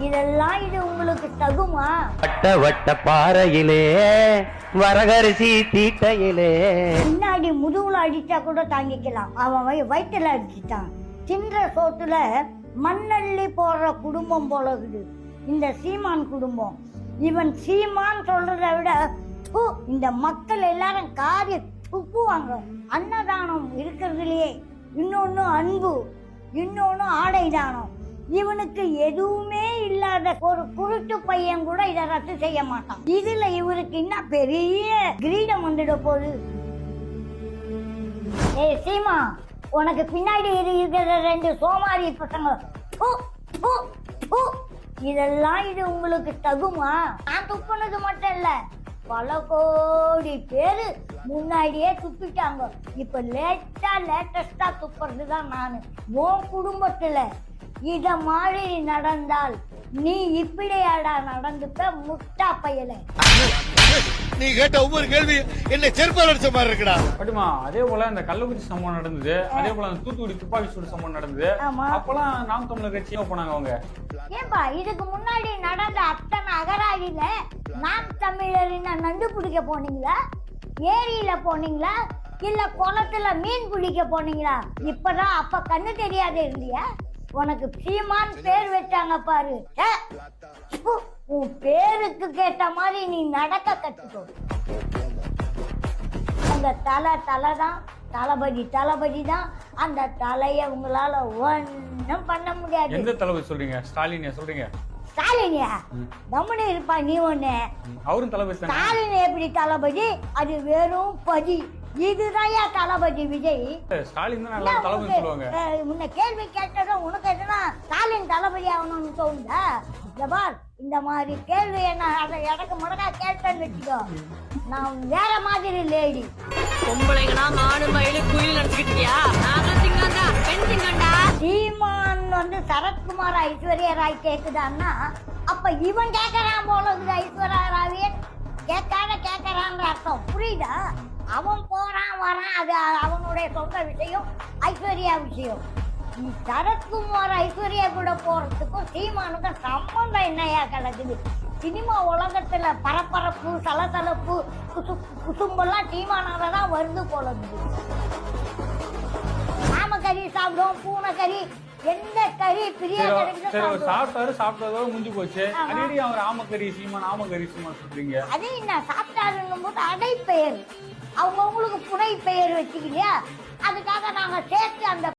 இதெல்லாம் இது உங்களுக்கு தகுமா? வட்ட வட்ட பாறையிலே வரகரிசி தீட்டையிலே பின்னாடி முதுகுல அடிச்சா கூட தாங்கிக்கலாம். அவன் வயிற்றுல அடிச்சுட்டான். தின்ற சோத்துல மண்ணள்ளி போடுற குடும்பம் போல இருக்குது இந்த சீமான் குடும்பம். இவன் சீமான் சொல்றதை விட இந்த மக்கள் எல்லாரும் காரி துப்புவாங்க. அன்னதானம் இருக்கிறதுலயே இன்னொன்னு அன்பு, இன்னொன்னு ஆடை தானம். இவனுக்கு எதுவுமே இல்லாத ஒரு குருட்டு பையன் கூட இதை ரத்து செய்ய மாட்டான். இதுல இவருக்கு இன்னும் பெரிய கிரீடம் வந்துட போகுது. ஏய் சீமா, உனக்கு பின்னாடி இருக்கிற 2 சோமாரி பசங்க, இதெல்லாம் இது உங்களுக்கு தகுமா? நான் துப்புனது மட்டும் இல்ல, பல கோடி பேரு முன்னாடியே துப்பிட்டாங்க. இப்ப லேட்டஸ்டா துப்புறதுதான் நானு. உன் குடும்பத்துல இத மாதிரி நடந்தால் நீ இப்படியாடா நடந்துப்ப முட்டா பயல. நீ கேட்ட ஒவ்வொரு கேள்வி என்ன செருப்பால் அடிச்ச மாதிரி இருக்குடா. பட்டுமா அதே போல இந்த கள்ளக்குறிச்சி சம்பவம் நடந்தது, அதே போல அந்த தூத்துக்குடி துப்பாக்கி சூடு சம்பவம் நடந்தது. அப்பெல்லாம் நாம் தமிழர் கட்சியும் போனாங்க அவங்க. ஏன்பா இதுக்கு முன்னாடி நடந்த அத்தனை அகராதியில நாம் தமிழரின் நண்டு பிடிக்க போனீங்களா? ஏரியில போனீங்களா? இல்ல குளத்துல மீன் பிடிக்க போனீங்களா? இப்பதான் அப்ப கண்ணு தெரியாத இருந்தியா? உனக்கு சீமான் பேர் வச்சாங்க பாரு. உன் பேருக்கு கேட்ட மாதிரி நீ நடக்க கத்துக்கோ. அந்த தலைதான் தளபதி தான். அந்த தலைய உங்களால ஒன்னும் பண்ண முடியாது. எந்த தளபதி சொல்றீங்க? ஸ்டாலின் சொல்றீங்க? ஸ்டாலினியா? கம்முனு இருப்பா நீ ஒண்ணு. அவரும் தளபதி. ஸ்டாலின் எப்படி தளபதி? அது வெறும் பதி. இதுதான் தளபதி விஜய். ஸ்டாலின் தான் நல்லா தளபதி சொல்லுவாங்க. முன்ன கேள்வி கேட்டதும் உனக்கு எதுனா ஸ்டாலின் தளபதி ஆகணும்னு தோணுதா? ஜபார், இந்த மாதிரி கேள்வி என்ன எனக்கு முடக்கா கேட்டேன்னு வச்சுக்கோ, நான் வேற மாதிரி லேடி. பொம்பளைங்கனா மாடு மயிலு குயில் நினைச்சுக்கிட்டியா? சீமான் சரத்குமார் ஐஸ்வர்யா ராய் கேக்குதான்னா அப்ப இவன் கேட்கறான் போல இருக்குது. ஐஸ்வர்யா ராவிய கேட்கறான்ற அர்த்தம் புரியுதா? அவன் போறான் வரான், அது அவனுடைய சொந்த விஷயம், ஐஸ்வர்யா விஷயம். சரத்குமார் ஐஸ்வர்யா கூட போறதுக்கும் சீமானுக்கும் சம்பந்தம் என்னையா கிடக்குது? சினிமா உலகத்துல பரபரப்பு, சலசலப்பு, குசும்பெல்லாம் சீமானாலதான் வருது போல இருக்குது. ஆமக்கறி சாப்பிடுவோம், பூனைக்கறி, எந்த கறி பிரியா சாப்பிட்டதோ முடிஞ்சு போச்சு. அடிக்கடி அவர் ஆமக்கறி சீமான் சொல்றீங்க. அதே என்ன சாப்பிட்டாருன்னும் போது அடை பெயர் அவங்களுக்கு புனை பெயர் வச்சுக்கலையா? அதுக்காக நாங்க சேர்த்து அந்த